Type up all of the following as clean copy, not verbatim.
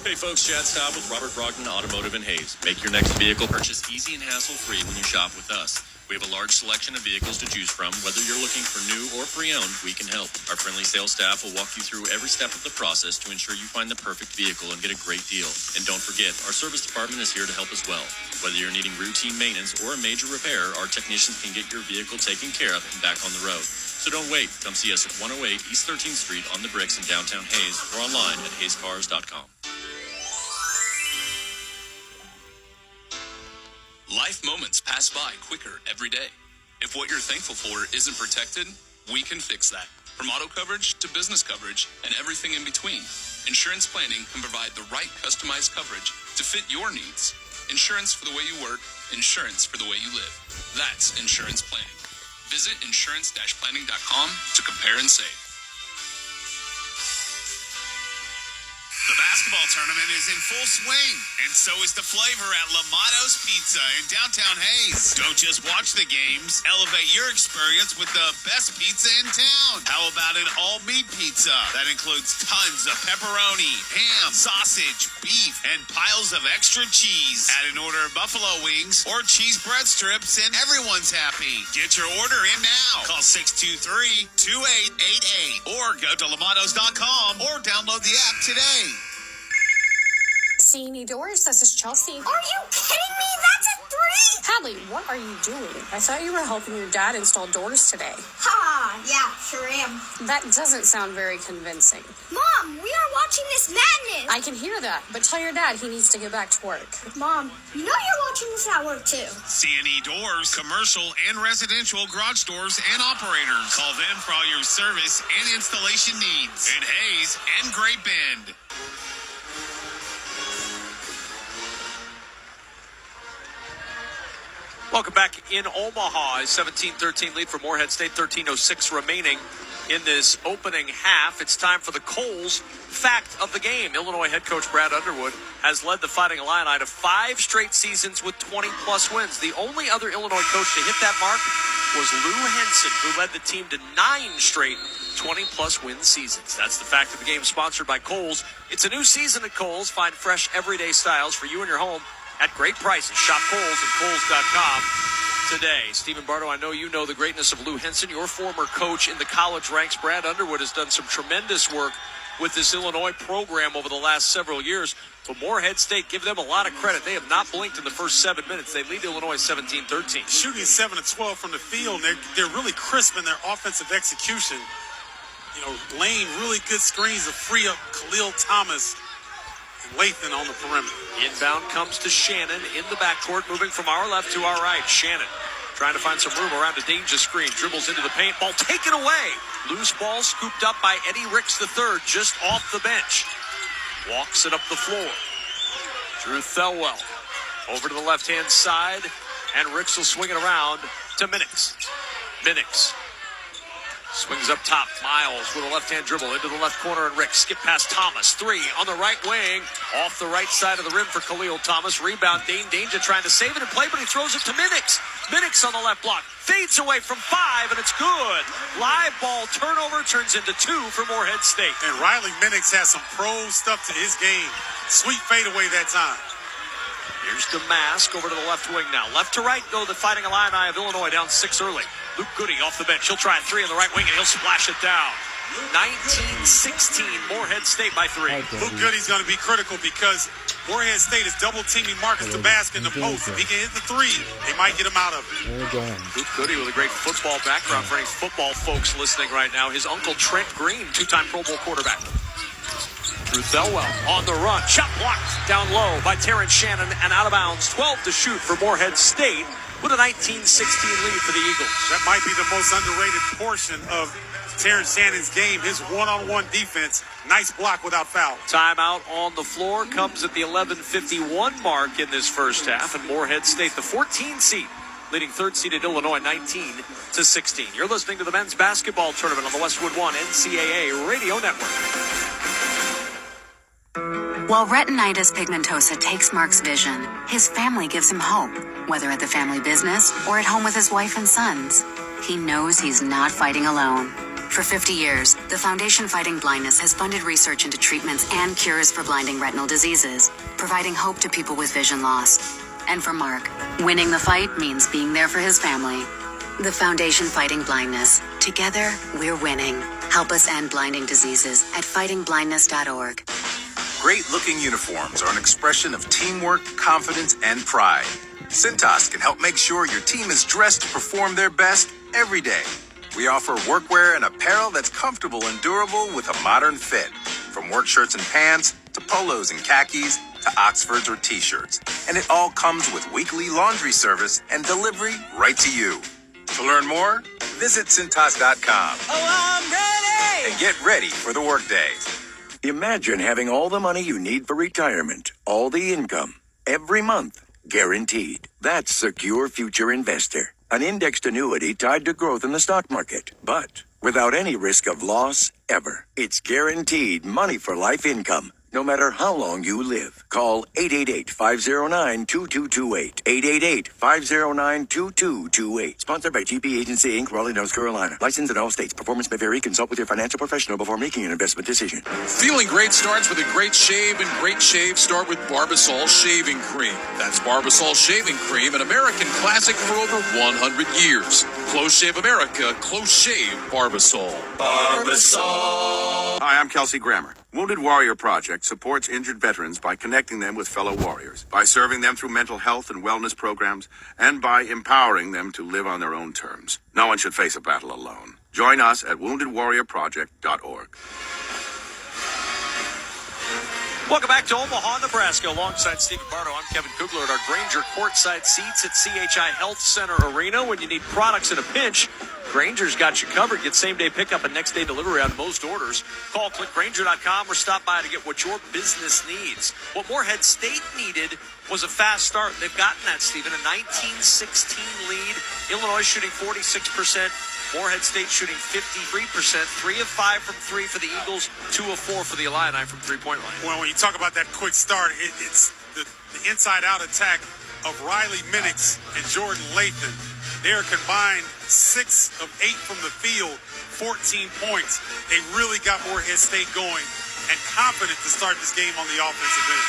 Hey folks, Chad Staub with Robert Brogdon Automotive in Hayes. Make your next vehicle purchase easy and hassle-free when you shop with us. We have a large selection of vehicles to choose from. Whether you're looking for new or pre-owned, we can help. Our friendly sales staff will walk you through every step of the process to ensure you find the perfect vehicle and get a great deal. And don't forget, our service department is here to help as well. Whether you're needing routine maintenance or a major repair, our technicians can get your vehicle taken care of and back on the road. So don't wait. Come see us at 108 East 13th Street on the Bricks in downtown Hayes or online at hayescars.com. Life moments pass by quicker every day. If what you're thankful for isn't protected, we can fix that. From auto coverage to business coverage and everything in between, insurance planning can provide the right customized coverage to fit your needs. Insurance for the way you work, insurance for the way you live. That's insurance planning. Visit insurance-planning.com to compare and save. The basketball tournament is in full swing, and so is the flavor at Lamato's Pizza in downtown Hayes. Don't just watch the games, elevate your experience with the best pizza in town. How about an all-meat pizza that includes tons of pepperoni, ham, sausage, beef, and piles of extra cheese? Add an order of buffalo wings or cheese bread strips, and everyone's happy. Get your order in now. Call 623-2888 or go to lamatos.com or download the app today. C&E Doors, this is Chelsea. Are you kidding me? That's a 3? Hadley, what are you doing? I thought you were helping your dad install doors today. Ha, yeah, sure am. That doesn't sound very convincing. Mom, we are watching This Madness. I can hear that, but tell your dad he needs to get back to work. Mom, you know you're watching this at work too. C&E Doors, commercial and residential garage doors and operators. Call them for all your service and installation needs in Hayes and Great Bend. Welcome back in Omaha. A 17-13 lead for Morehead State, 13:06 remaining in this opening half. It's time for the Coles fact of the game. Illinois head coach Brad Underwood has led the Fighting Illini to 5 straight seasons with 20-plus wins. The only other Illinois coach to hit that mark was Lou Henson, who led the team to 9 straight 20-plus win seasons. That's the fact of the game, sponsored by Coles. It's a new season at Coles. Find fresh, everyday styles for you and your home at great prices. Shop Kohl's at Kohl's.com today. Stephen Bardo, I know you know the greatness of Lou Henson, your former coach in the college ranks. Brad Underwood has done some tremendous work with this Illinois program over the last several years. But Morehead State, give them a lot of credit. They have not blinked in the first 7 minutes. They lead Illinois 17-13. Shooting 7 of 12 from the field. They're really crisp in their offensive execution. You know, laying really good screens to free up Khalil Thomas. Lathan on the perimeter. Inbound comes to Shannon in the backcourt, moving from our left to our right. Shannon trying to find some room around a danger screen. Dribbles into the paint. Ball taken away. Loose ball scooped up by Eddie Ricks III, just off the bench. Walks it up the floor. Drew Thelwell over to the left-hand side, and Ricks will swing it around to Minix. Minix swings up top. Miles with a left-hand dribble into the left corner, and Rick skip past Thomas. 3 on the right wing, off the right side of the rim for Khalil Thomas. Rebound, Dane Danger trying to save it in play, but he throws it to Minix. Minix on the left block, fades away from 5, and it's good. Live ball turnover turns into 2 for Morehead State. And Riley Minix has some pro stuff to his game. Sweet fadeaway that time. Here's Damask over to the left wing now. Left to right go the Fighting Illini of Illinois, down 6 early. Luke Goody off the bench. He'll try a 3 on the right wing, and he'll splash it down. 19-16, Morehead State by 3. Luke Goody's going to be critical because Morehead State is double-teaming Marcus Damask in the post. If he can hit the 3, they might get him out of it. Luke Goody with a great football background for any football folks listening right now. His uncle Trent Green, 2-time Pro Bowl quarterback. Drew Thelwell on the run. Shot blocked down low by Terrence Shannon and out of bounds. 12 to shoot for Morehead State with a 19-16 lead for the Eagles. That might be the most underrated portion of Terrence Shannon's game, his one-on-one defense. Nice block without foul. Timeout on the floor comes at the 11:51 mark in this first half, and Morehead State, the 14 seed, leading third-seeded Illinois 19-16. You're listening to the men's basketball tournament on the Westwood One NCAA Radio Network. While retinitis pigmentosa takes Mark's vision, his family gives him hope, whether at the family business or at home with his wife and sons. He knows he's not fighting alone. For 50 years, the Foundation Fighting Blindness has funded research into treatments and cures for blinding retinal diseases, providing hope to people with vision loss. And for Mark, winning the fight means being there for his family. The Foundation Fighting Blindness. Together, we're winning. Help us end blinding diseases at fightingblindness.org. Great-looking uniforms are an expression of teamwork, confidence, and pride. Cintas can help make sure your team is dressed to perform their best every day. We offer workwear and apparel that's comfortable and durable with a modern fit. From work shirts and pants, to polos and khakis, to Oxfords or t-shirts. And it all comes with weekly laundry service and delivery right to you. To learn more, visit Cintas.com. Oh, I'm ready! And get ready for the workday. Imagine having all the money you need for retirement, all the income, every month, guaranteed. That's Secure Future Investor, an indexed annuity tied to growth in the stock market, but without any risk of loss ever. It's guaranteed money for life income, no matter how long you live. Call 888-509-2228. 888-509-2228. Sponsored by GP Agency Inc., Raleigh, North Carolina. Licensed in all states. Performance may vary. Consult with your financial professional before making an investment decision. Feeling great starts with a great shave, and great shaves start with Barbasol Shaving Cream. That's Barbasol Shaving Cream, an American classic for over 100 years. Close Shave America, Close Shave Barbasol. Barbasol. Hi, I'm Kelsey Grammer. Wounded Warrior Project supports injured veterans by connecting them with fellow warriors, by serving them through mental health and wellness programs, and by empowering them to live on their own terms. No one should face a battle alone. Join us at woundedwarriorproject.org. Welcome back to Omaha, Nebraska. Alongside Stephen Bardo, I'm Kevin Kugler at our Granger courtside seats at CHI Health Center Arena. When you need products in a pinch, Granger's got you covered. Get same-day pickup and next-day delivery on most orders. Call clickgranger.com or stop by to get what your business needs. What Morehead State needed was a fast start. They've gotten that, Stephen. A 19-16 lead. Illinois shooting 46%. Morehead State shooting 53%. 3 of 5 from 3 for the Eagles. 2 of 4 for the Illini from three-point line. Well, when you talk about that quick start, it's the inside-out attack of Riley Minix and Jordan Lathan. They're combined 6 of 8 from the field, 14 points. They really got Morehead State going and confident to start this game on the offensive end.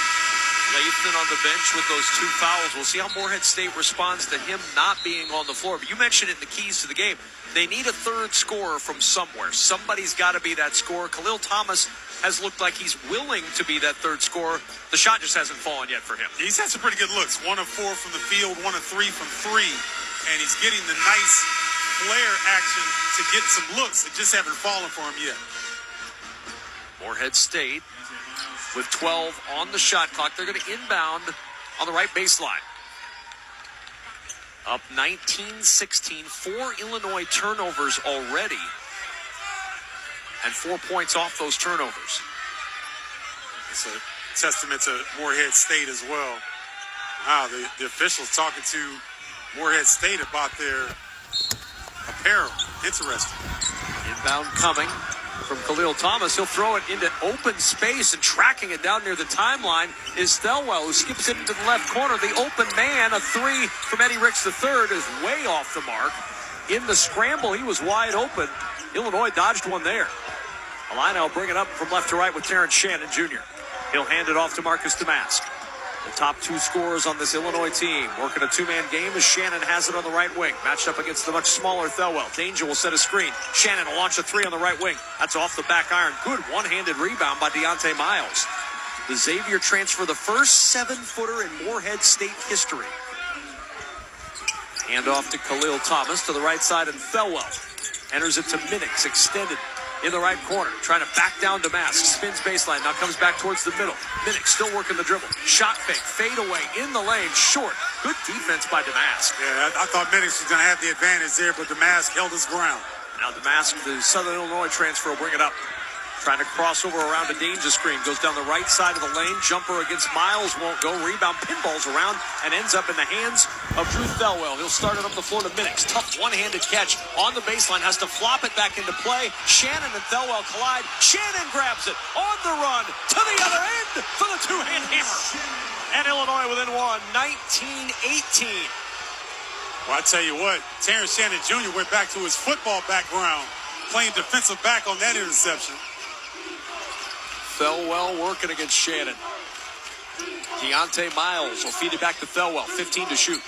Lathan on the bench with those 2 fouls. We'll see how Morehead State responds to him not being on the floor. But you mentioned it in the keys to the game. They need a third scorer from somewhere. Somebody's got to be that scorer. Khalil Thomas has looked like he's willing to be that third scorer. The shot just hasn't fallen yet for him. He's had some pretty good looks. 1 of 4 from the field, 1 of 3 from 3. And he's getting the nice flare action to get some looks that just haven't fallen for him yet. Morehead State with 12 on the shot clock. They're going to inbound on the right baseline. Up 19-16. 4 Illinois turnovers already. And 4 points off those turnovers. It's a testament to Morehead State as well. Wow, the officials talking to Morehead State about their apparel. Interesting. Inbound coming from Khalil Thomas. He'll throw it into open space, and tracking it down near the timeline is Thelwell, who skips it into the left corner. The open man, a 3 from Eddie Ricks III, is way off the mark. In the scramble, he was wide open. Illinois dodged one there. Illini will bring it up from left to right with Terrence Shannon Jr. He'll hand it off to Marcus Damask. The top 2 scorers on this Illinois team. Working a 2-man game as Shannon has it on the right wing. Matched up against the much smaller Thelwell. Danger will set a screen. Shannon will launch a 3 on the right wing. That's off the back iron. Good one-handed rebound by Deontay Miles. The Xavier transfer, the first 7-footer in Morehead State history. Hand off to Khalil Thomas to the right side, and Thelwell enters it to Minix, extended in the right corner, trying to back down Damask. Spins baseline, now comes back towards the middle. Minix still working the dribble. Shot fake, fade away, in the lane, short. Good defense by Damask. Yeah, I thought Minix was going to have the advantage there, but Damask held his ground. Now Damask, the Southern Illinois transfer, will bring it up. Trying to cross over around a danger screen. Goes down the right side of the lane. Jumper against Miles. Won't go. Rebound pinballs around and ends up in the hands of Drew Thelwell. He'll start it up the floor to Minix. Tough one-handed catch on the baseline. Has to flop it back into play. Shannon and Thelwell collide. Shannon grabs it on the run to the other end for the two-hand hammer. And Illinois within one. 19-18. Well, I tell you what, Terrence Shannon Jr. went back to his football background. playing defensive back on that interception. Thelwell working against Shannon. Deontay Miles will feed it back to Thelwell. 15 to shoot.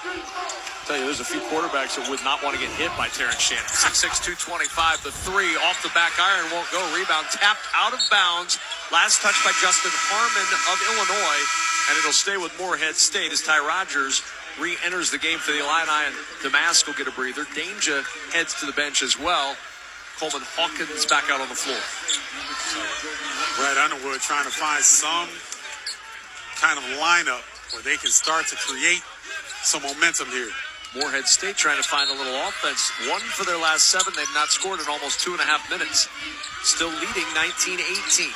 I'll tell you, there's a few quarterbacks that would not want to get hit by Terrence Shannon. 6'6", 225. The three off the back iron won't go. Rebound tapped out of bounds. Last touch by Justin Harmon of Illinois. And it'll stay with Morehead State as Ty Rodgers re-enters the game for the Illini, and Damask will get a breather. Danger heads to the bench as well. Coleman Hawkins back out on the floor. Brad Underwood trying to find some kind of lineup where they can start to create some momentum here. Morehead State trying to find a little offense. 1 for their last 7. They've not scored in almost 2.5 minutes. Still leading 19-18.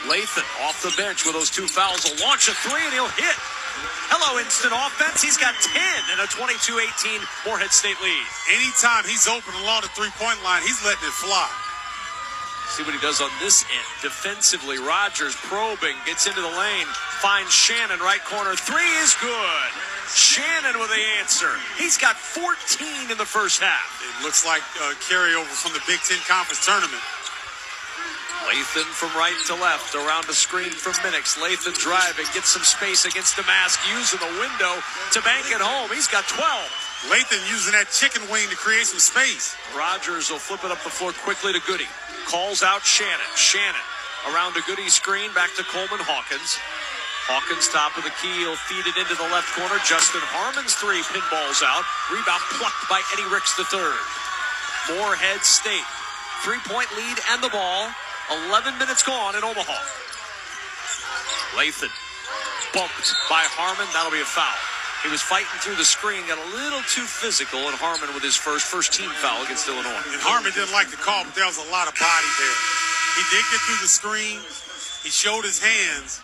Lathan off the bench with those 2 fouls. Will launch a 3 and he'll hit. Hello, instant offense. He's got 10 and a 22-18 Morehead State lead. Anytime he's open along the three-point line, he's letting it fly. See what he does on this end. Defensively, Rodgers probing, gets into the lane, finds Shannon, right corner. 3 is good. Shannon with the answer. He's got 14 in the first half. It looks like a carryover from the Big Ten Conference Tournament. Lathan from right to left, around the screen from Minix. Lathan driving, gets some space against Damask, using the window to bank it home. He's got 12. Lathan using that chicken wing to create some space. Rodgers will flip it up the floor quickly to Goody. Calls out Shannon. Shannon around a Goody screen, back to Coleman Hawkins. Hawkins top of the key, he'll feed it into the left corner. Justin Harmon's 3 pinballs out. Rebound plucked by Eddie Ricks III. Morehead State, 3-point lead and the ball. 11 minutes gone in Omaha. Lathan bumped by Harmon. That'll be a foul. He was fighting through the screen, got a little too physical, and Harmon with his first team foul against Illinois. And Harmon didn't like the call, but there was a lot of body there. He did get through the screen. He showed his hands,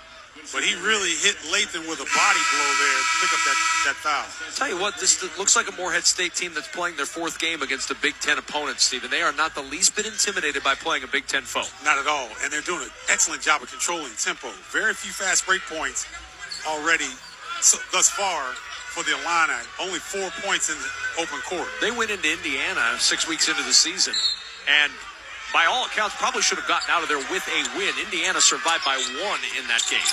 but he really hit Lathan with a body blow there to pick up that foul. I'll tell you what, this looks like a Morehead State team that's playing their 4th game against a Big Ten opponent, Stephen. They are not the least bit intimidated by playing a Big Ten foe. Not at all. And they're doing an excellent job of controlling tempo. Very few fast break points already thus far for the Illini. Only 4 points in the open court. They went into Indiana 6 weeks into the season, and by all accounts, probably should have gotten out of there with a win. Indiana survived by 1 in that game.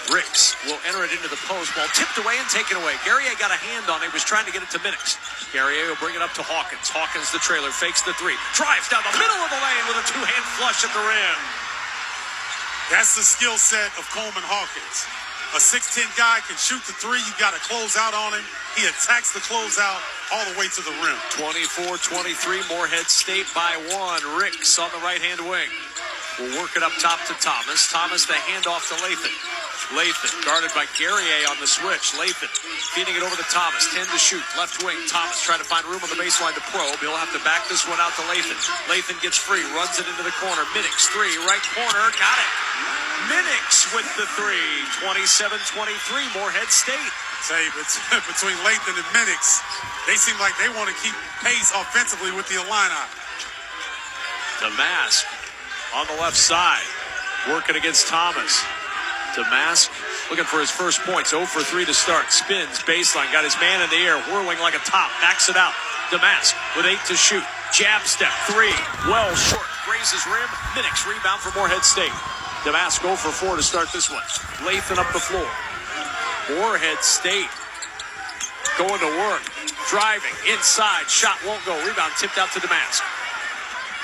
Ricks will enter it into the post. Ball tipped away and taken away. Guerrier got a hand on it. He was trying to get it to Minix. Guerrier will bring it up to Hawkins. Hawkins, the trailer, fakes the 3. Drives down the middle of the lane with a 2-hand flush at the rim. That's the skill set of Coleman Hawkins. A 6'10" guy can shoot the 3. You got to close out on him. He attacks the closeout all the way to the rim. 24-23, Morehead State by 1. Ricks on the right-hand wing. We'll work it up top to Thomas. Thomas, the handoff to Lathan. Lathan, guarded by Guerrier on the switch. Lathan, feeding it over to Thomas. 10 to shoot. Left wing, Thomas trying to find room on the baseline to probe. He'll have to back this one out to Lathan. Lathan gets free, runs it into the corner. Minix, 3, right corner, got it. Minix with the 3. 27-23, Morehead State. Say, between Lathan and Minix, they seem like they want to keep pace offensively with the Illini. Damask on the left side, working against Thomas. Damask looking for his first points. 0 for 3 to start. Spins, baseline, got his man in the air, whirling like a top. Backs it out. Damask with 8 to shoot. Jab step, 3. Well short. Grazes rim. Minix rebound for Morehead State. Damask 0 for 4 to start this one. Lathan up the floor. Morehead State going to work. Driving inside. Shot won't go. Rebound tipped out to Damask.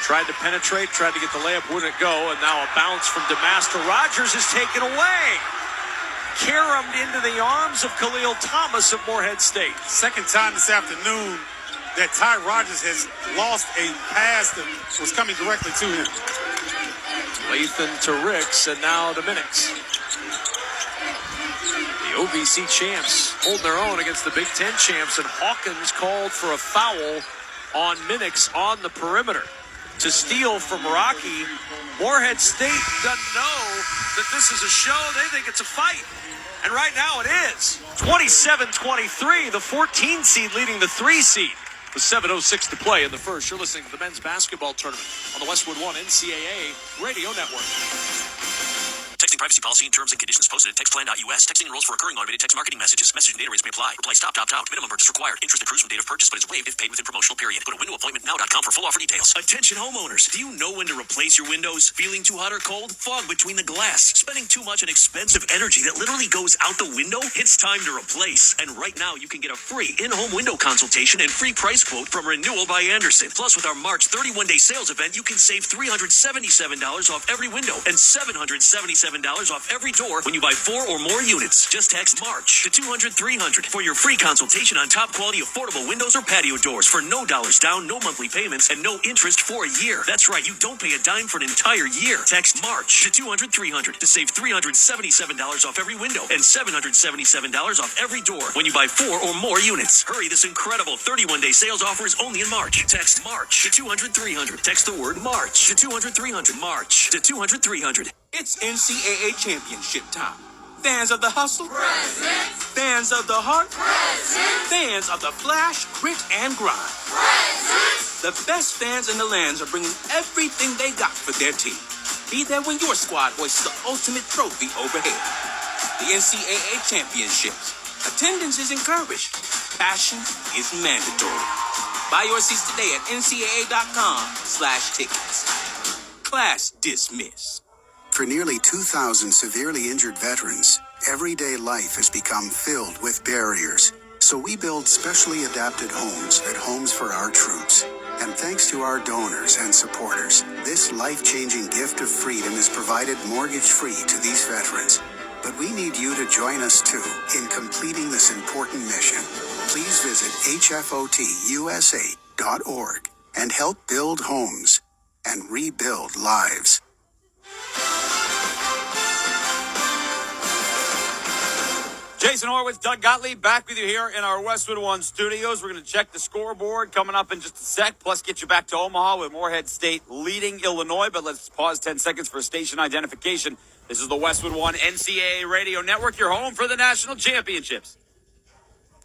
Tried to penetrate, tried to get the layup, wouldn't go, and now a bounce from Damask to Rodgers is taken away. Caromed into the arms of Khalil Thomas of Morehead State. Second time this afternoon that Ty Rodgers has lost a pass that was coming directly to him. Lathan to Ricks, and now to Minix. The OVC champs hold their own against the Big Ten champs, and Hawkins called for a foul on Minix on the perimeter. To steal from Rocky, Morehead State doesn't know that this is a show. They think it's a fight. And right now it is. 27-23, the 14 seed leading the 3 seed. With 7:06 to play in the first. You're listening to the men's basketball tournament on the Westwood One NCAA Radio Network. Texting privacy policy and terms and conditions posted at textplan.us. Texting enrolls for recurring automated text marketing messages. Message and data rates may apply. Reply stop, opt out. Minimum purchase required. Interest accrues from date of purchase, but is waived if paid within promotional period. Go to windowappointmentnow.com for full offer details. Attention homeowners. Do you know when to replace your windows? Feeling too hot or cold? Fog between the glass? Spending too much on expensive energy that literally goes out the window? It's time to replace. And right now you can get a free in-home window consultation and free price quote from Renewal by Andersen. Plus, with our March 31-day sales event, you can save $377 off every window and $777 off every door when you buy 4 or more units. Just text MARCH to 200-300 for your free consultation on top quality affordable windows or patio doors for no dollars down, no monthly payments, and no interest for a year. That's right, you don't pay a dime for an entire year. Text MARCH to 200-300 to save $377 off every window and $777 off every door when you buy 4 or more units. Hurry, this incredible 31-day sales offer is only in March. Text MARCH to 200-300. Text the word MARCH to 200-300. MARCH to 200-300. It's NCAA championship time. Fans of the hustle? Present. Fans of the heart? Present. Fans of the flash, grit, and grind? Present. The best fans in the lands are bringing everything they got for their team. Be there when your squad hoists the ultimate trophy overhead. The NCAA championships. Attendance is encouraged. Passion is mandatory. Buy your seats today at ncaa.com/tickets. Class dismissed. For nearly 2,000 severely injured veterans, everyday life has become filled with barriers. So we build specially adapted homes at Homes for Our Troops. And thanks to our donors and supporters, this life-changing gift of freedom is provided mortgage-free to these veterans. But we need you to join us too in completing this important mission. Please visit hfotusa.org and help build homes and rebuild lives. Jason Horwitz, Doug Gottlieb, back with you here in our Westwood One studios. We're going to check the scoreboard coming up in just a sec, plus get you back to Omaha with Morehead State leading Illinois. But let's pause 10 seconds for station identification. This is the Westwood One NCAA Radio Network, your home for the national championships.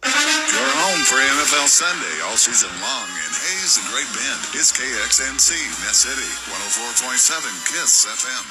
Your home for NFL Sunday all season long in Hayes and Great Bend. It's KXNC, Net City, 104.7 KISS FM.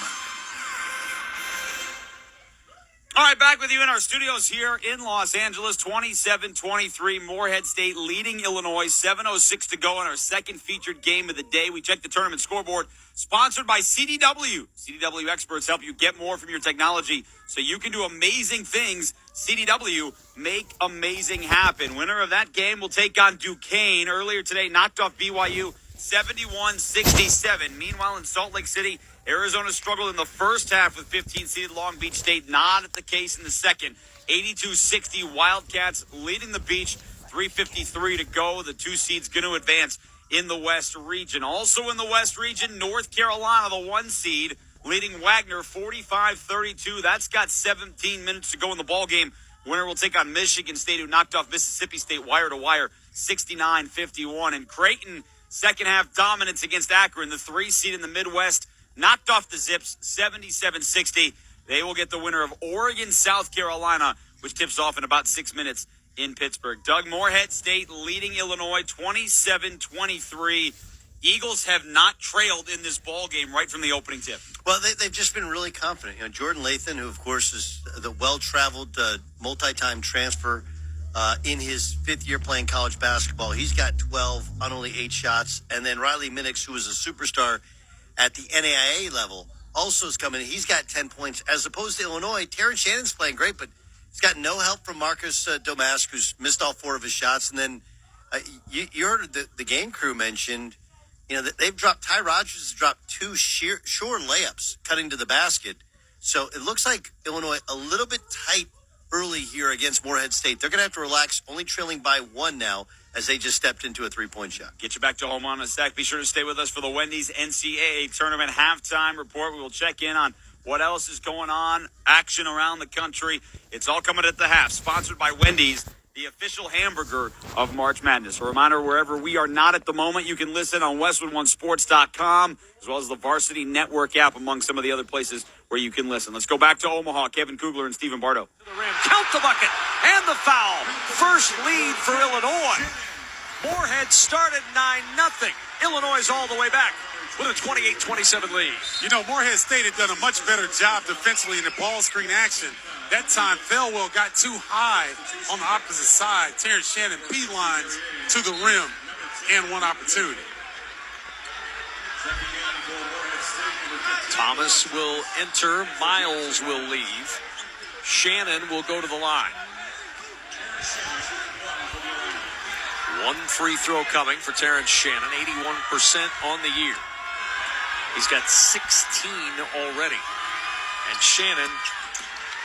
All right, back with you in our studios here in Los Angeles, 27-23, Morehead State leading Illinois, 7:06 to go in our second featured game of the day. We check the tournament scoreboard, sponsored by CDW. CDW experts help you get more from your technology so you can do amazing things. CDW, make amazing happen. Winner of that game will take on Duquesne. Earlier today, knocked off BYU 71-67. Meanwhile, in Salt Lake City, Arizona struggled in the first half with 15-seeded Long Beach State. Not the case in the second. 82-60 Wildcats leading the Beach. 3:53 to go. The 2 seeds going to advance in the West region. Also in the West region, North Carolina, the 1 seed, leading Wagner 45-32. That's got 17 minutes to go in the ballgame. Winner will take on Michigan State, who knocked off Mississippi State wire to wire 69-51. And Creighton, second half dominance against Akron, the 3 seed in the Midwest, knocked off the Zips 77-60. They will get the winner of Oregon, South Carolina, which tips off in about 6 minutes in Pittsburgh. Doug, Morehead State leading Illinois 27-23. Eagles have not trailed in this ball game right from the opening tip. Well, they've just been really confident. You know, Jordan Lathan, who, of course, is the well-traveled multi-time transfer in his 5th year playing college basketball. He's got 12 on only 8 shots. And then Riley Minix, who was a superstar at the NAIA level, also is coming in. He's got 10 points. As opposed to Illinois, Terrence Shannon's playing great, but he's got no help from Marcus Domask, who's missed all 4 of his shots. And then you heard the game crew mentioned, you know, they've dropped, Ty Rogers has dropped 2 sure layups cutting to the basket. So it looks like Illinois a little bit tight early here against Morehead State. They're going to have to relax, only trailing by 1 now, as they just stepped into a 3-point shot. Get you back to home on a sec. Be sure to stay with us for the Wendy's NCAA Tournament halftime report. We will check in on what else is going on, action around the country. It's all coming at the half. Sponsored by Wendy's, the official hamburger of March Madness. A reminder, wherever we are not at the moment, you can listen on WestwoodOneSports.com, as well as the Varsity Network app, among some of the other places where you can listen. Let's go back to Omaha. Kevin Kugler and Stephen Bardo. Count the bucket and the foul. First lead for Illinois. Morehead started 9-0. Illinois is all the way back. with a 28-27 lead. You know, Morehead State had done a much better job defensively in the ball screen action. That time, Thelwell got too high on the opposite side. Terrence Shannon beelines to the rim and one opportunity. Thomas will enter. Miles will leave. Shannon will go to the line. One free throw coming for Terrence Shannon, 81% on the year. He's got 16 already. And Shannon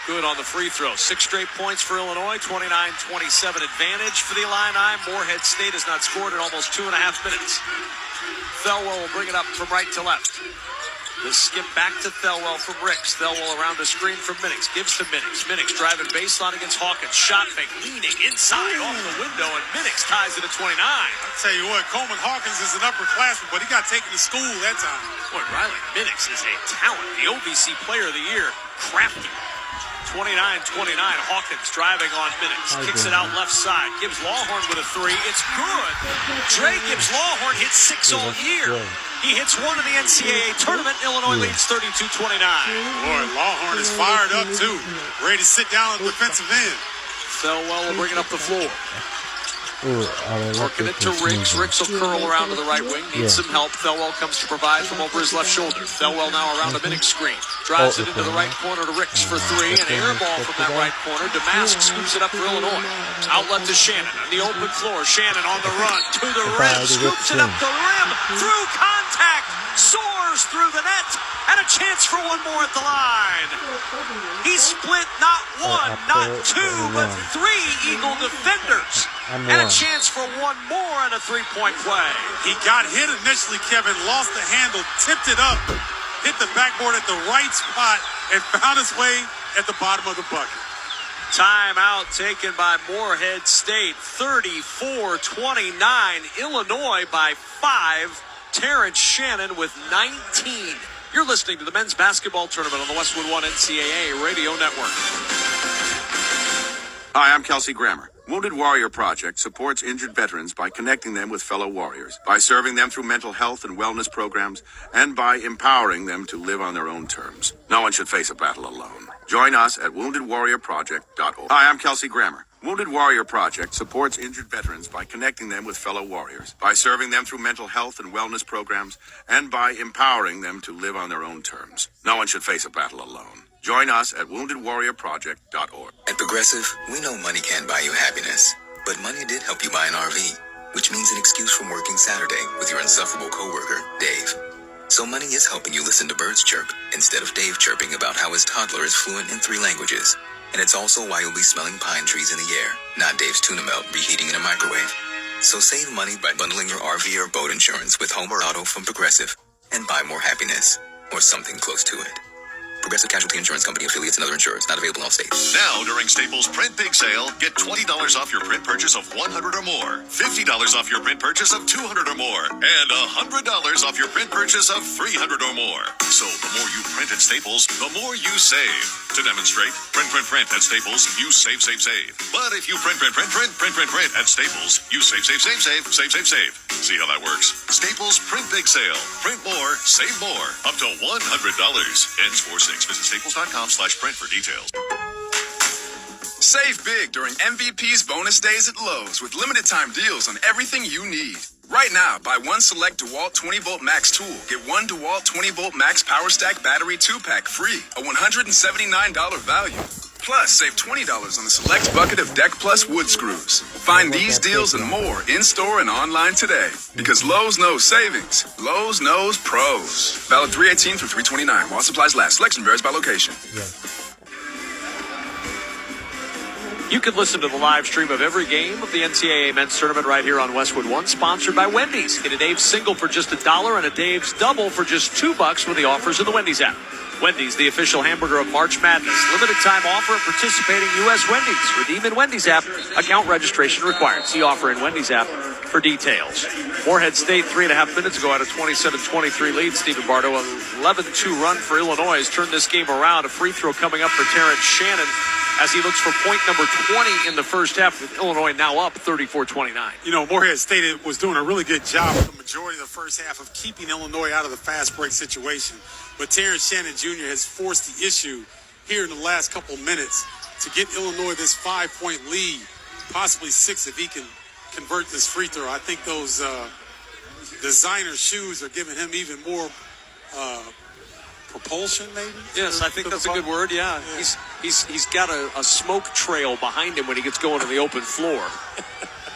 good on the free throw. 6 straight points for Illinois, 29-27 advantage for the Illini. Morehead State has not scored in almost 2.5 minutes. Thelwell will bring it up from right to left. The skip back to Thelwell from Ricks. Thelwell around the screen from Minix. Gives to Minix. Minix driving baseline against Hawkins. Shot fake, leaning inside off the window, and Minix ties it at 29. I'll tell you what, Coleman Hawkins is an upperclassman, but he got taken to school that time. Boy, Riley Minix is a talent. The OVC Player of the Year. Crafty. 29-29. Hawkins driving on Minix. Kicks it out left side. Gibbs Lawhorn with a 3. It's good. Dre Gibbs Lawhorn hits 6 all year. He hits 1 in the NCAA tournament. Illinois leads 32-29. Boy, Lawhorn is fired up too. Ready to sit down on the defensive end. Thelwell will bring it up the floor. Working it to Riggs. Riggs will curl around to the right wing. Needs some help. Thelwell comes to provide from over his left shoulder. Thelwell now around the Minix screen. Drives it into the right corner to Riggs for 3. An air ball from that right corner. Damask scoops it up for Illinois. Outlet to Shannon on the open floor. Shannon on the run to the rim. Scoops it up the rim. Through contact. Soars through the net. And a chance for one more at the line. He split not 1, not 2, but 3 Eagle defenders. And a chance for one more and a 3-point play. He got hit initially, Kevin, lost the handle, tipped it up, hit the backboard at the right spot, and found his way at the bottom of the bucket. Timeout taken by Morehead State. 34-29. Illinois by 5. Terrence Shannon with 19. You're listening to the men's basketball tournament on the Westwood One NCAA Radio Network. Hi, I'm Kelsey Grammer. Wounded Warrior Project supports injured veterans by connecting them with fellow warriors, by serving them through mental health and wellness programs, and by empowering them to live on their own terms. No one should face a battle alone. Join us at woundedwarriorproject.org. Hi, I'm Kelsey Grammer. Wounded Warrior Project supports injured veterans by connecting them with fellow warriors, by serving them through mental health and wellness programs, and by empowering them to live on their own terms. No one should face a battle alone. Join us at woundedwarriorproject.org. At Progressive, we know money can't buy you happiness, but money did help you buy an RV, which means an excuse from working Saturday with your insufferable coworker, Dave. So money is helping you listen to birds chirp instead of Dave chirping about how his toddler is fluent in 3 languages. And it's also why you'll be smelling pine trees in the air, not Dave's tuna melt reheating in a microwave. So save money by bundling your RV or boat insurance with home or auto from Progressive and buy more happiness, or something close to it. Progressive Casualty Insurance Company, affiliates, and other insurers. Not available in all states. Now, during Staples Print Big Sale, get $20 off your print purchase of $100 or more, $50 off your print purchase of $200 or more, and $100 off your print purchase of $300 or more. So the more you print at Staples, the more you save. To demonstrate, print at Staples, you save. But if you print at Staples, you save. See how that works? Staples Print Big Sale. Print more, save more. Up to $100. Ends 4/6. Visit staples.com/print for details. Save big during MVP's bonus days at Lowe's with limited time deals on everything you need. Right now, buy one select DeWalt 20-volt max tool. Get one DeWalt 20-volt max power stack battery 2-pack free, a $179 value. Plus, save $20 on the select bucket of Deck Plus wood screws. Find these deals and more in-store and online today. Because Lowe's knows savings. Lowe's knows pros. Valid 3/18 through 3/29 while supplies last. Selection varies by location. You can listen to the live stream of every game of the NCAA men's tournament right here on Westwood One, sponsored by Wendy's. Get a Dave's single for just $1 and a Dave's double for just $2 with the offers in the Wendy's app. Wendy's, the official hamburger of March Madness. Limited time offer at participating U.S. Wendy's. Redeem in Wendy's app. Account registration required. See offer in Wendy's app for details. Morehead State 3.5 minutes ago had a 27-23 lead. Stephen Bardo, an 11-2 run for Illinois has turned this game around. A free throw coming up for Terrence Shannon. as he looks for point number 20 in the first half, with Illinois now up 34-29. You know, Morehead State was doing a really good job for the majority of the first half of keeping Illinois out of the fast break situation. But Terrence Shannon Jr. has forced the issue here in the last couple minutes to get Illinois this 5-point lead, possibly 6 if he can convert this free throw. I think those designer shoes are giving him even more propulsion, maybe? Yes, I think that's a good word, yeah. He's got a smoke trail behind him when he gets going on the open floor.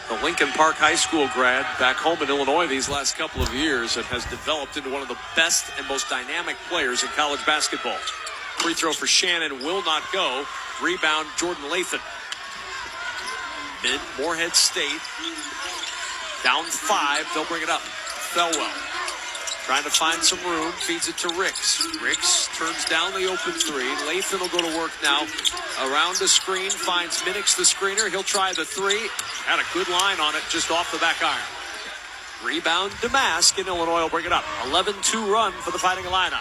The Lincoln Park High School grad back home in Illinois these last couple of years and has developed into one of the best and most dynamic players in college basketball. Free throw for Shannon will not go. Rebound, Jordan Lathan. Morehead State down 5. They'll bring it up. Thelwell trying to find some room, feeds it to Ricks. Ricks turns down the open 3. Lathan will go to work now. Around the screen, finds Minix, the screener. He'll try the 3. Had a good line on it, just off the back iron. Rebound, Damask, and Illinois will bring it up. 11-2 run for the Fighting Illini.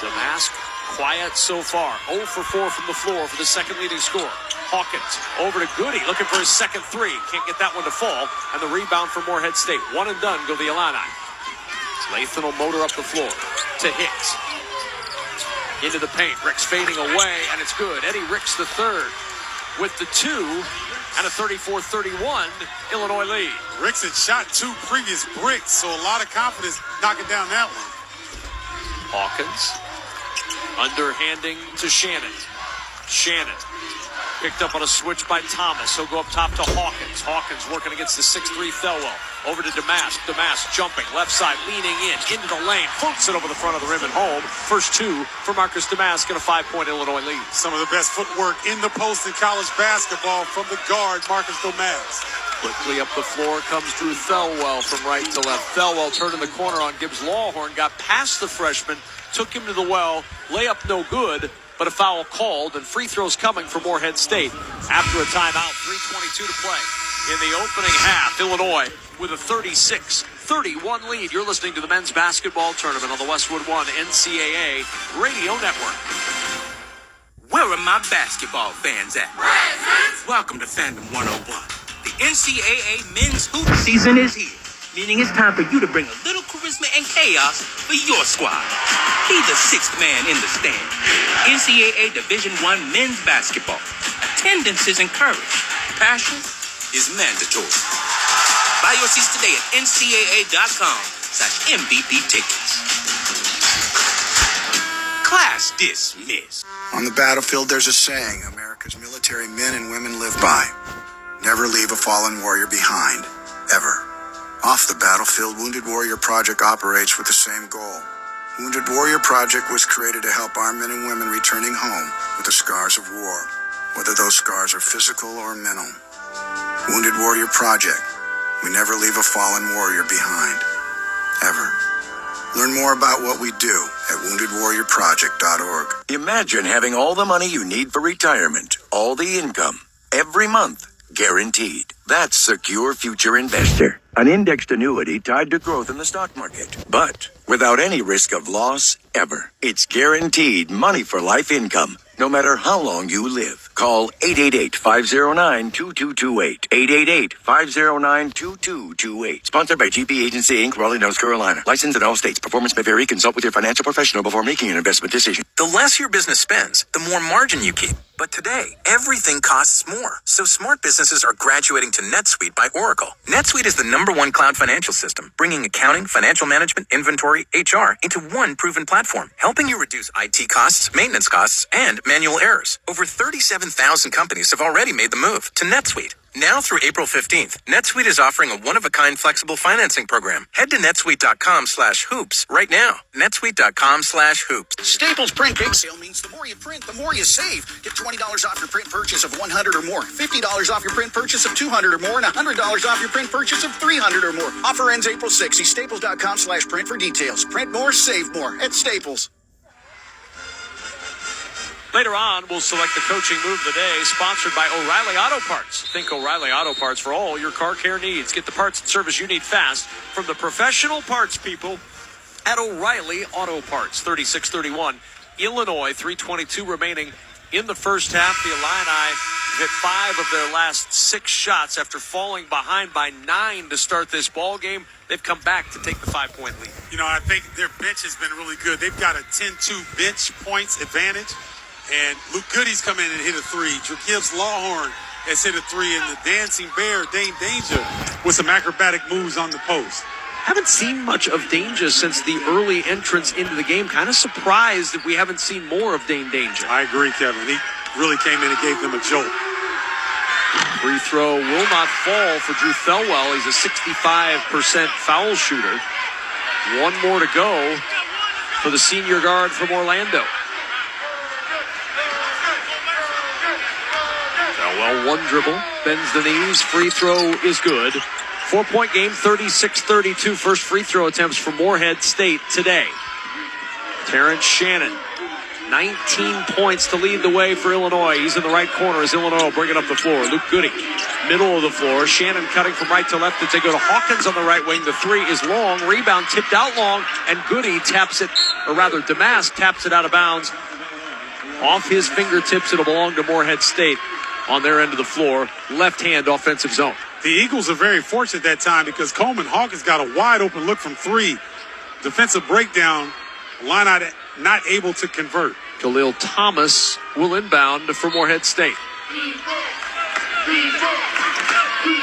Damask, quiet so far. 0 for 4 from the floor for the second leading scorer. Hawkins over to Goody, looking for his second 3. Can't get that one to fall. And the rebound for Morehead State. 1 and done go the Illini. Lathan will motor up the floor to Hicks. Into the paint. Ricks fading away, and it's good. Eddie Ricks the third with the 2 and a 34-31 Illinois lead. Ricks had shot 2 previous bricks, so a lot of confidence knocking down that one. Hawkins underhanding to Shannon. Shannon picked up on a switch by Thomas. He'll go up top to Hawkins. Hawkins working against the 6'3 Thelwell. Over to Damask. Damask jumping. Left side, leaning in. Into the lane. Floats it over the front of the rim and home. First 2 for Marcus Damask and a 5-point Illinois lead. Some of the best footwork in the post in college basketball from the guard, Marcus Damask. Quickly up the floor comes Drew Thelwell from right to left. Thelwell turned in the corner on Gibbs Lawhorn. Got past the freshman. Took him to the well. Layup no good, but a foul called, and free throws coming for Morehead State. After a timeout, 3:22 to play in the opening half. Illinois with a 36-31 lead. You're listening to the men's basketball tournament on the Westwood One NCAA Radio Network. Where are my basketball fans at? Welcome to Fandom 101. The NCAA men's hoop season is here, meaning it's time for you to bring a little charisma and chaos for your squad. Be the 6th man in the stand. NCAA Division I men's basketball. Attendance is encouraged. Passion is mandatory. Buy your seats today at ncaa.com/MVP tickets. Class dismissed. On the battlefield, there's a saying America's military men and women live by. Never leave a fallen warrior behind, ever. Off the battlefield, Wounded Warrior Project operates with the same goal. Wounded Warrior Project was created to help our men and women returning home with the scars of war, whether those scars are physical or mental. Wounded Warrior Project. We never leave a fallen warrior behind, ever. Learn more about what we do at woundedwarriorproject.org. Imagine having all the money you need for retirement, all the income, every month, guaranteed. That's Secure Future Investor, an indexed annuity tied to growth in the stock market, but without any risk of loss ever. It's guaranteed money for life income, no matter how long you live. Call 888-509-2228. 888-509-2228. Sponsored by GP Agency, Inc., Raleigh, North Carolina. Licensed in all states. Performance may vary. Consult with your financial professional before making an investment decision. The less your business spends, the more margin you keep. But today, everything costs more. So smart businesses are graduating to NetSuite by Oracle. NetSuite is the #1 cloud financial system, bringing accounting, financial management, inventory, HR into one proven platform, helping you reduce IT costs, maintenance costs, and manual errors. Over 37,000 companies have already made the move to NetSuite. Now through April 15th, NetSuite is offering a one-of-a-kind flexible financing program. Head to netsuite.com/hoops right now. netsuite.com/hoops. Staples Print Big Sale means the more you print, the more you save. Get $20 off your print purchase of $100 or more, $50 off your print purchase of $200 or more, and $100 off your print purchase of $300 or more. Offer ends April 6th. See staples.com/print for details. Print more, save more at Staples. Later on, we'll select the coaching move of the day, sponsored by O'Reilly Auto Parts. Think O'Reilly Auto Parts for all your car care needs. Get the parts and service you need fast from the professional parts people at O'Reilly Auto Parts. 36-31, Illinois, 3:22 remaining In the first half, the Illini hit 5 of their last 6 shots after falling behind by 9 to start this ball game. They've come back to take the 5-point lead. You know, I think their bench has been really good. They've got a 10-2 bench points advantage. And Luke Goody's come in and hit a 3. Gibbs Lawhorn has hit a 3. And the dancing bear, Dane Danger, with some acrobatic moves on the post. Haven't seen much of Danger since the early entrance into the game. Kind of surprised that we haven't seen more of Dane Danger. I agree, Kevin. He really came in and gave them a jolt. Free throw will not fall for Drew Thelwell. He's a 65% foul shooter. 1 more to go for the senior guard from Orlando. Thelwell, 1 dribble, bends the knees. Free throw is good. 4-point game, 36-32. First free throw attempts for Morehead State today. Terrence Shannon, 19 points to lead the way for Illinois. He's in the right corner as Illinois will bring it up the floor. Luke Goody, middle of the floor. Shannon cutting from right to left as they go to Hawkins on the right wing. The 3 is long. Rebound tipped out long, and Goody taps it, or rather Damask taps it out of bounds. Off his fingertips, it'll belong to Morehead State on their end of the floor. Left hand offensive zone. The Eagles are very fortunate that time because Coleman Hawkins got a wide open look from 3. Defensive breakdown. Illini not able to convert. Khalil Thomas will inbound for Morehead State.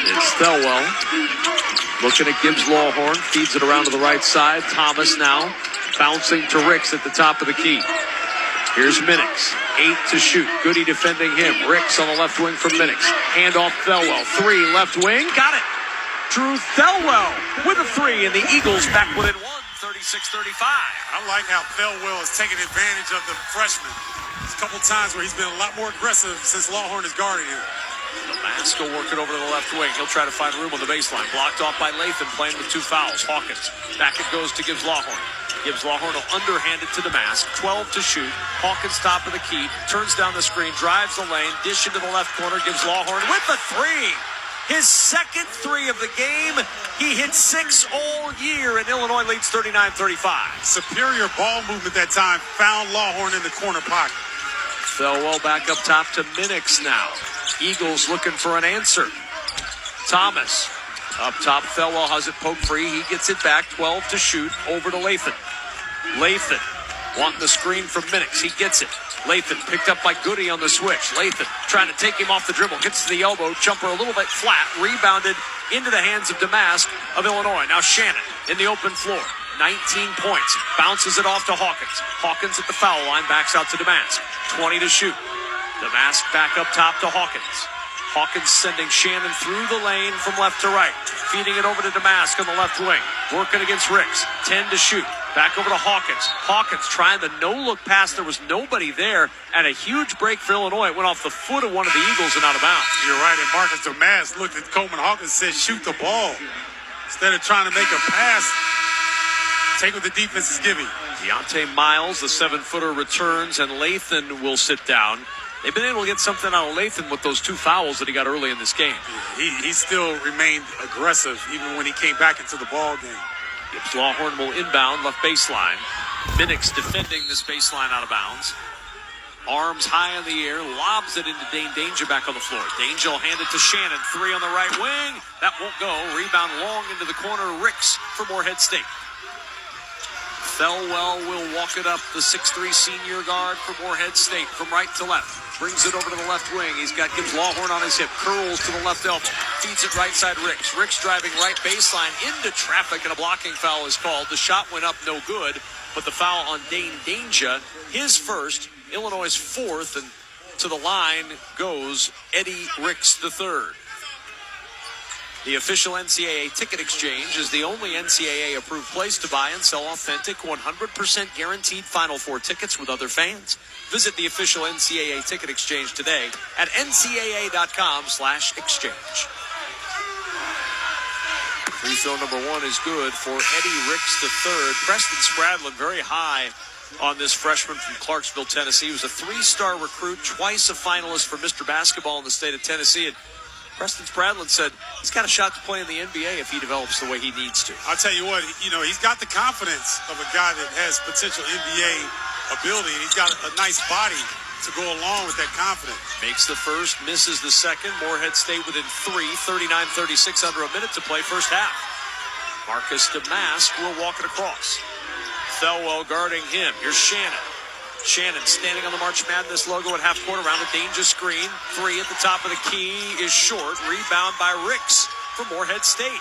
It's Thelwell looking at Gibbs Lawhorn. Feeds it around to the right side. Thomas now bouncing to Ricks at the top of the key. Here's Minix. 8 to shoot. Goody defending him. Ricks on the left wing from Minix. Hand off Thelwell. 3 left wing. Got it. Drew Thelwell with a 3, and the Eagles back within 1. 36-35. I like how Thelwell is taking advantage of the freshman. There's a couple times where he's been a lot more aggressive since Lawhorn is guarding him. Damask will work it over to the left wing. He'll try to find room on the baseline. Blocked off by Lathan, playing with 2 fouls. Hawkins. Back it goes to Gibbs Lawhorn. Gibbs Lawhorn will underhand it to Damask. 12 to shoot. Hawkins top of the key. Turns down the screen. Drives the lane. Dish into the left corner. Gibbs Lawhorn with the 3. His second 3 of the game. He hit 6 all year, and Illinois leads 39-35. Superior ball movement that time. Found Lawhorn in the corner pocket. Thelwell back up top to Minix now. Eagles looking for an answer. Thomas up top. Thelwell has it poked free. He gets it back. 12 to shoot. Over to Lathan. Lathan wanting the screen from Minix. He gets it. Lathan picked up by Goody on the switch. Lathan trying to take him off the dribble. Gets to the elbow. Jumper a little bit flat. Rebounded into the hands of Damask of Illinois. Now Shannon in the open floor. 19 points. Bounces it off to Hawkins. Hawkins at the foul line. Backs out to Damask. 20 to shoot. Damask back up top to Hawkins. Hawkins sending Shannon through the lane from left to right. Feeding it over to Damask on the left wing. Working against Ricks. 10 to shoot. Back over to Hawkins. Hawkins trying the no-look pass. There was nobody there. And a huge break for Illinois. It went off the foot of one of the Eagles and out of bounds. You're right. And Marcus Damask looked at Coleman Hawkins and said, shoot the ball. Instead of trying to make a pass, take what the defense is giving. Deontay Miles, the 7-footer, returns, and Lathan will sit down. They've been able to get something out of Lathan with those 2 fouls that he got early in this game. He still remained aggressive even when he came back into the ball game. Gibbs Lawhorn will inbound left baseline. Minix defending this baseline out of bounds. Arms high in the air, lobs it into Dane Danger back on the floor. Danger will hand it to Shannon. 3 on the right wing. That won't go. Rebound long into the corner. Ricks for Morehead State. Thelwell will walk it up, the 6'3 senior guard for Morehead State from right to left. Brings it over to the left wing. He's got Gibbs Lawhorn on his hip. Curls to the left elbow. Feeds it right side Ricks. Ricks driving right baseline into traffic, and a blocking foul is called. The shot went up no good, but the foul on Dane Danger, his first, Illinois' 4th, and to the line goes Eddie Ricks III. The official NCAA ticket exchange is the only NCAA-approved place to buy and sell authentic, 100% guaranteed Final Four tickets with other fans. Visit the official NCAA ticket exchange today at ncaa.com/exchange. Free throw number 1 is good for Eddie Ricks III. Preston Spradlin very high on this freshman from Clarksville, Tennessee. He was a 3-star recruit, twice a finalist for Mr. Basketball in the state of Tennessee. And Preston Spradlin said he's got a shot to play in the NBA if he develops the way he needs to. I'll tell you what, he's got the confidence of a guy that has potential NBA ability, and he's got a nice body. to go along with that confidence. Makes the first, misses the second. Morehead State within 3, 39-36, under a minute to play first half. Marcus Damask will walk it across. Thelwell guarding him. Here's Shannon. Shannon standing on the March Madness logo at half court around the danger screen. 3 at the top of the key is short. Rebound by Ricks for Morehead State.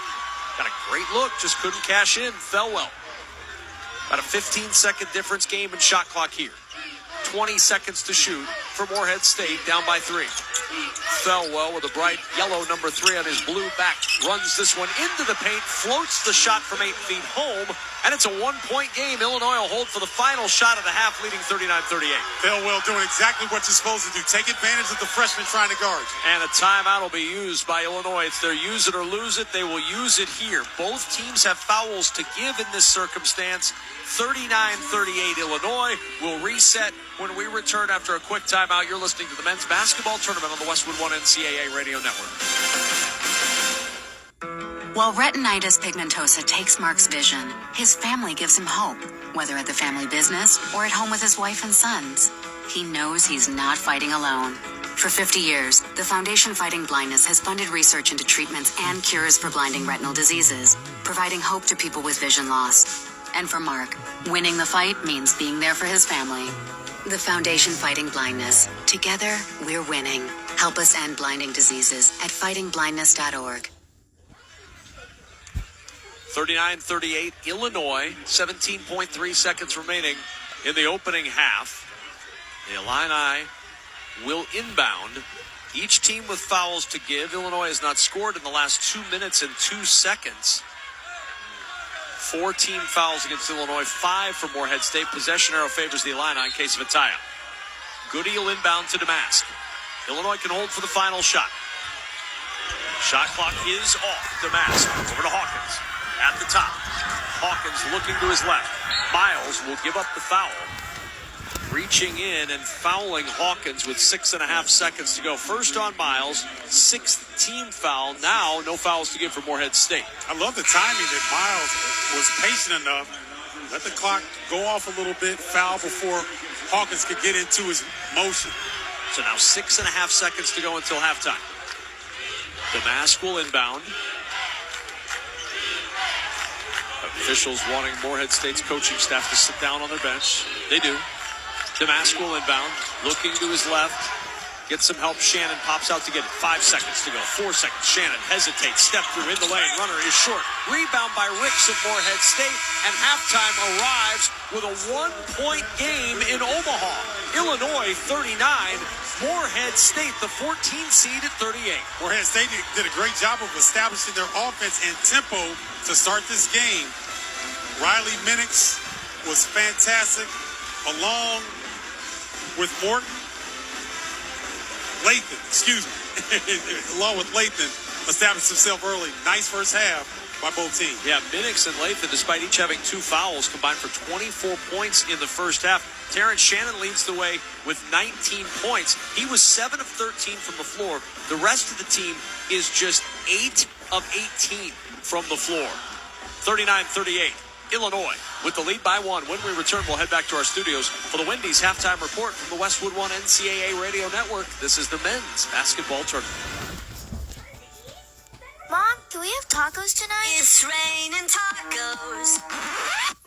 Got a great look, just couldn't cash in. Thelwell. About a 15-second difference game in shot clock here. 20 seconds to shoot for Morehead State, down by 3. Thelwell with a bright yellow number 3 on his blue back. Runs this one into the paint, floats the shot from 8 feet home, and it's a 1-point game. Illinois will hold for the final shot of the half, leading 39-38. Thelwell doing exactly what you're supposed to do. Take advantage of the freshman trying to guard you. And a timeout will be used by Illinois. It's their use it or lose it. They will use it here. Both teams have fouls to give in this circumstance. 39-38 Illinois will reset when we return after a quick timeout. You're listening to the men's basketball tournament on the Westwood One NCAA radio network. While retinitis pigmentosa takes Mark's vision, his family gives him hope, whether at the family business or at home with his wife and sons. He knows he's not fighting alone. For 50 years, the Foundation Fighting Blindness has funded research into treatments and cures for blinding retinal diseases, providing hope to people with vision loss. And for Mark, winning the fight means being there for his family. The Foundation Fighting Blindness. Together, we're winning. Help us end blinding diseases at fightingblindness.org. 39-38 Illinois, 17.3 seconds remaining in the opening half. The Illini will inbound. Each team with fouls to give. Illinois has not scored in the last 2 minutes and 2 seconds. 4 team fouls against Illinois, 5 for Morehead State. Possession arrow favors the Illini in case of a tie-up. Goody will inbound to Damask. Illinois can hold for the final shot. Shot clock is off. Damask over to Hawkins at the top. Hawkins looking to his left. Miles will give up the foul. Reaching in and fouling Hawkins with 6.5 seconds to go. First on Miles, 6th team foul. Now, no fouls to give for Morehead State. I love the timing that Miles was patient enough. Let the clock go off a little bit, foul before Hawkins could get into his motion. So now 6.5 seconds to go until halftime. Damask will inbound. Officials wanting Morehead State's coaching staff to sit down on their bench. They do. Damask will inbound, looking to his left, gets some help. Shannon pops out to get it. 5 seconds to go. 4 seconds. Shannon hesitates, step through in the lane. Runner is short. Rebound by Ricks of Morehead State, and halftime arrives with a 1-point game in Omaha. Illinois 39, Morehead State, the 14th seed at 38. Morehead State did a great job of establishing their offense and tempo to start this game. Riley Minix was fantastic, along with Morton. Along with Lathan, established himself early. Nice first half by both teams. Yeah, Minix and Lathan, despite each having 2 fouls, combined for 24 points in the first half. Terrence Shannon leads the way with 19 points. He was 7 of 13 from the floor. The rest of the team is just 8 of 18 from the floor. 39-38. Illinois with the lead by 1. When we return, we'll head back to our studios for the Wendy's halftime report from the Westwood One NCAA radio network. This is the men's basketball tournament. Mom, do we have tacos tonight? It's raining tacos.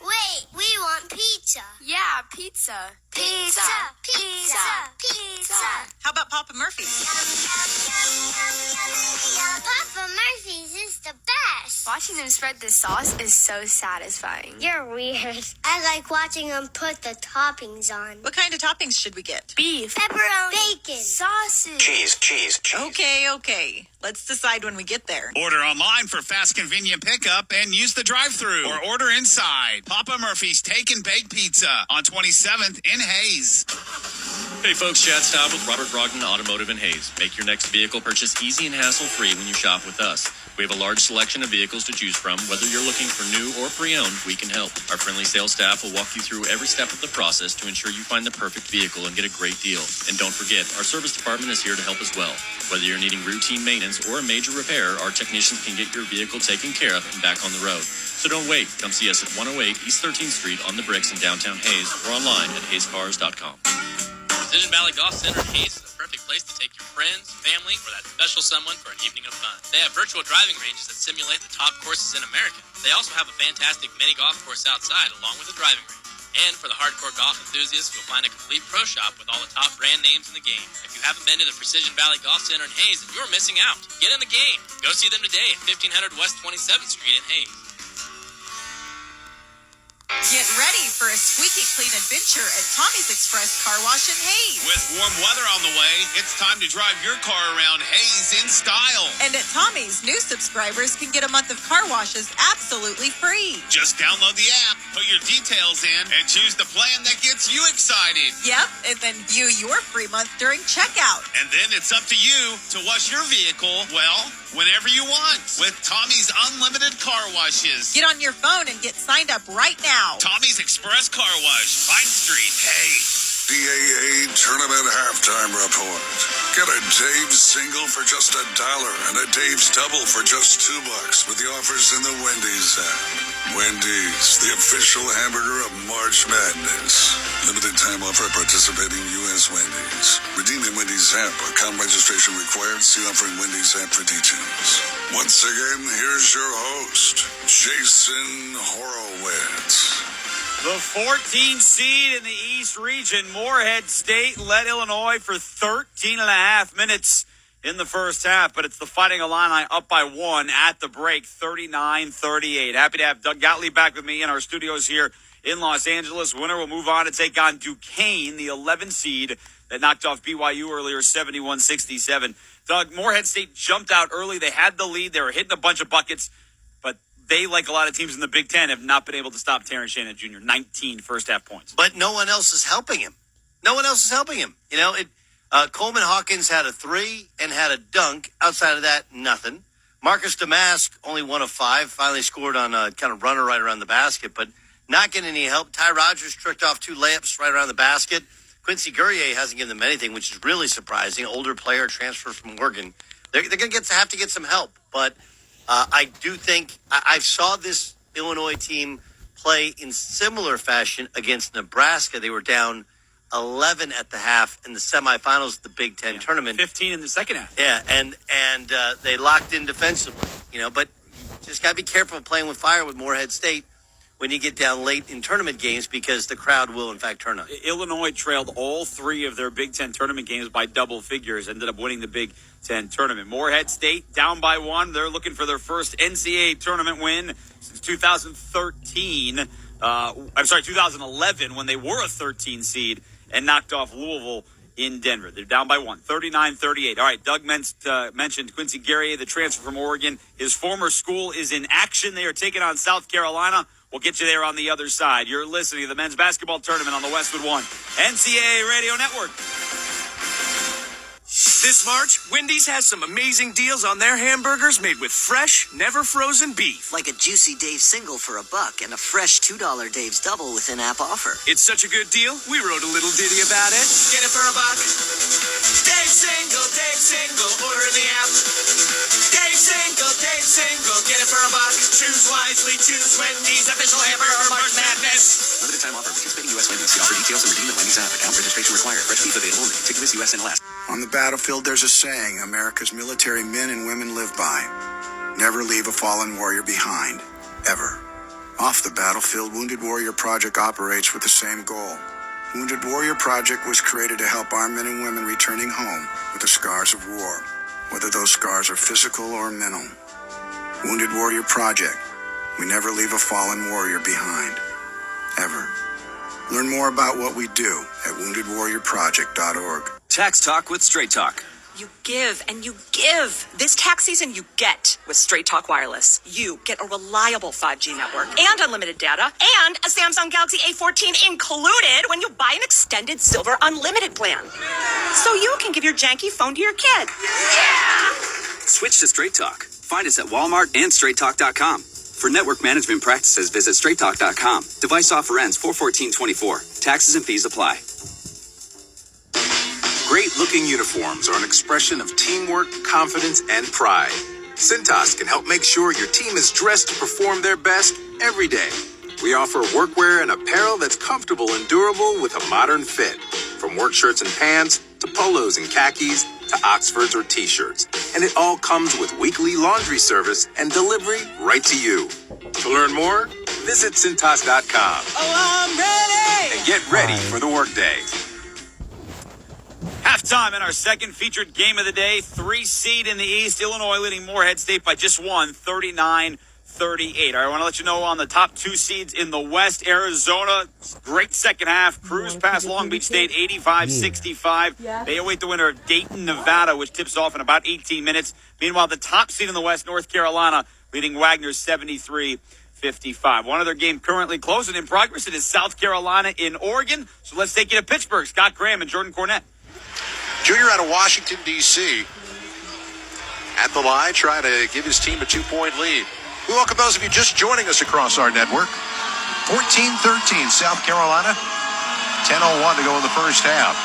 Wait, we want pizza. Yeah, pizza. Pizza. Pizza. Pizza. How about Papa Murphy's? Papa Murphy's is the best. Watching them spread the sauce is so satisfying. You're weird. I like watching them put the toppings on. What kind of toppings should we get? Beef, pepperoni, bacon, sausage. Cheese. Okay. Let's decide when we get there. Order online for fast, convenient pickup and use the drive-thru. Or order inside. Papa Murphy's Take and Bake Pizza on 27th in Hayes. Hey folks, Chad Staub with Robert Brogdon Automotive in Hayes. Make your next vehicle purchase easy and hassle-free when you shop with us. We have a large selection of vehicles to choose from. Whether you're looking for new or pre-owned, we can help. Our friendly sales staff will walk you through every step of the process to ensure you find the perfect vehicle and get a great deal. And don't forget, our service department is here to help as well. Whether you're needing routine maintenance or a major repair, our technicians can get your vehicle taken care of and back on the road. So don't wait. Come see us at 108 East 13th Street on the Bricks in downtown Hayes or online at hayescars.com. Precision Valley Golf Center in Hayes is the perfect place to take your friends, family, or that special someone for an evening of fun. They have virtual driving ranges that simulate the top courses in America. They also have a fantastic mini golf course outside along with a driving range. And for the hardcore golf enthusiasts, you'll find a complete pro shop with all the top brand names in the game. If you haven't been to the Precision Valley Golf Center in Hayes, then you're missing out. Get in the game. Go see them today at 1500 West 27th Street in Hayes. Get ready for a squeaky clean adventure at Tommy's Express Car Wash in Hayes. With warm weather on the way, it's time to drive your car around Hayes in style. And at Tommy's, new subscribers can get a month of car washes absolutely free. Just download the app, put your details in, and choose the plan that gets you excited. Yep, and then view your free month during checkout. And then it's up to you to wash your vehicle, well, whenever you want, with Tommy's unlimited car washes. Get on your phone and get signed up right now. Tommy's Express Car Wash, Vine Street, Hayes. CAA Tournament Halftime Report. Get a Dave's single for just $1 and a Dave's double for just $2 with the offers in the Wendy's app. Wendy's, the official hamburger of March Madness. Limited time offer at participating U.S. Wendy's. Redeem in Wendy's app. Account registration required. See offering Wendy's app for details. Once again, here's your host, Jason Horowitz. The 14 seed in the East region, Morehead State, led Illinois for 13 and a half minutes in the first half, but it's the Fighting Illini up by 1 at the break, 39-38. Happy to have Doug Gottlieb back with me in our studios here in Los Angeles. Winner will move on to take on Duquesne, the 11 seed that knocked off BYU earlier, 71-67. Doug, Morehead State jumped out early. They had the lead. They were hitting a bunch of buckets. They, like a lot of teams in the Big Ten, have not been able to stop Terrence Shannon Jr. 19 first-half points. But no one else is helping him. No one else is helping him. You know, Coleman Hawkins had a 3 and had a dunk. Outside of that, nothing. Marcus Damask, only 1 of 5, finally scored on a kind of runner right around the basket, but not getting any help. Ty Rogers tricked off 2 layups right around the basket. Quincy Guerrier hasn't given them anything, which is really surprising. Older player, transfer from Oregon. They're going to have to get some help, but I do think I saw this Illinois team play in similar fashion against Nebraska. They were down 11 at the half in the semifinals of the Big Ten tournament. 15 in the second half. Yeah, and they locked in defensively, but just got to be careful playing with fire with Morehead State when you get down late in tournament games because the crowd will, in fact, turn on. Illinois trailed all 3 of their Big Ten tournament games by double figures, ended up winning the Big Ten tournament. Morehead State down by 1. They're looking for their first NCAA tournament win since 2011 when they were a 13 seed and knocked off Louisville in Denver. They're down by 1, 39-38. All right, Doug mentioned Quincy Guerrier, the transfer from Oregon. His former school is in action. They are taking on South Carolina. We'll get you there on the other side. You're listening to the men's basketball tournament on the Westwood One NCAA Radio Network. This March, Wendy's has some amazing deals on their hamburgers made with fresh, never frozen beef. Like a juicy Dave's single for $1 and a fresh $2 Dave's double with in-app offer. It's such a good deal, we wrote a little ditty about it. Get it for $1. Dave's single, order in the app. Dave's single, get it for $1. Choose wisely, choose Wendy's, official hamburger March Madness. Limited time offer, participating U.S. Wendy's. See offer details and redeem at Wendy's app. Account registration required. Fresh beef available in contiguous U.S. and Alaska. On the battlefield, there's a saying America's military men and women live by. Never leave a fallen warrior behind, ever. Off the battlefield, Wounded Warrior Project operates with the same goal. Wounded Warrior Project was created to help our men and women returning home with the scars of war, whether those scars are physical or mental. Wounded Warrior Project. We never leave a fallen warrior behind, ever. Learn more about what we do at woundedwarriorproject.org. Tax Talk with Straight Talk. You give and you give. This tax season, you get with Straight Talk Wireless. You get a reliable 5G network and unlimited data and a Samsung Galaxy A14 included when you buy an extended Silver Unlimited plan. So you can give your janky phone to your kid. Yeah! Switch to Straight Talk. Find us at Walmart and StraightTalk.com. For network management practices, visit StraightTalk.com. Device offer ends 4/14/24. Taxes and fees apply. Great-looking uniforms are an expression of teamwork, confidence, and pride. Cintas can help make sure your team is dressed to perform their best every day. We offer workwear and apparel that's comfortable and durable with a modern fit. From work shirts and pants, to polos and khakis, to Oxfords or t-shirts. And it all comes with weekly laundry service and delivery right to you. To learn more, visit Cintas.com. Oh, I'm ready! And get ready for the workday. Halftime in our second featured game of the day. 3 seed in the East. Illinois leading Morehead State by just one, 39-38. All right, I want to let you know on the top 2 seeds in the West. Arizona, great second half. Cruise past Long Beach State, 85-65. They await the winner of Dayton, Nevada, which tips off in about 18 minutes. Meanwhile, the top seed in the West, North Carolina, leading Wagner 73-55. One other game currently close and in progress. It is South Carolina in Oregon. So let's take you to Pittsburgh. Scott Graham and Jordan Cornette. Junior out of Washington, D.C. At the line, trying to give his team a 2-point lead. We welcome those of you just joining us across our network. 14-13, South Carolina. 10:01 to go in the first half.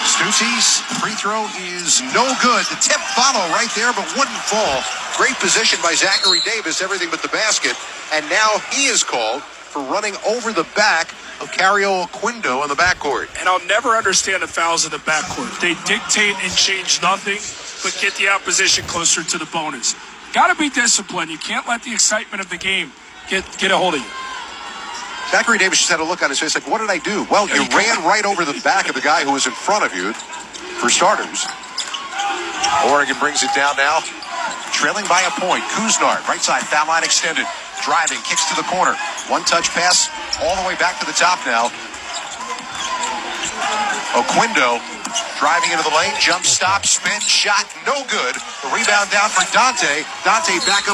Stussi's free throw is no good. The tip follow right there, but wouldn't fall. Great position by Zachary Davis, everything but the basket. And now he is called for running over the back of Cario Oquindo in the backcourt. And I'll never understand the fouls in the backcourt. They dictate and change nothing, but get the opposition closer to the bonus. Got to be disciplined. You can't let the excitement of the game get a hold of you. Zachary Davis just had a look on his face like, what did I do? Well, you ran right over the back of the guy who was in front of you, for starters. Oregon brings it down now, trailing by a point. Kuznard, right side, foul line extended. Driving, kicks to the corner. One-touch pass all the way back to the top now. Oquindo driving into the lane, jump stop, spin, shot, no good. The rebound down for Dante. Dante back up.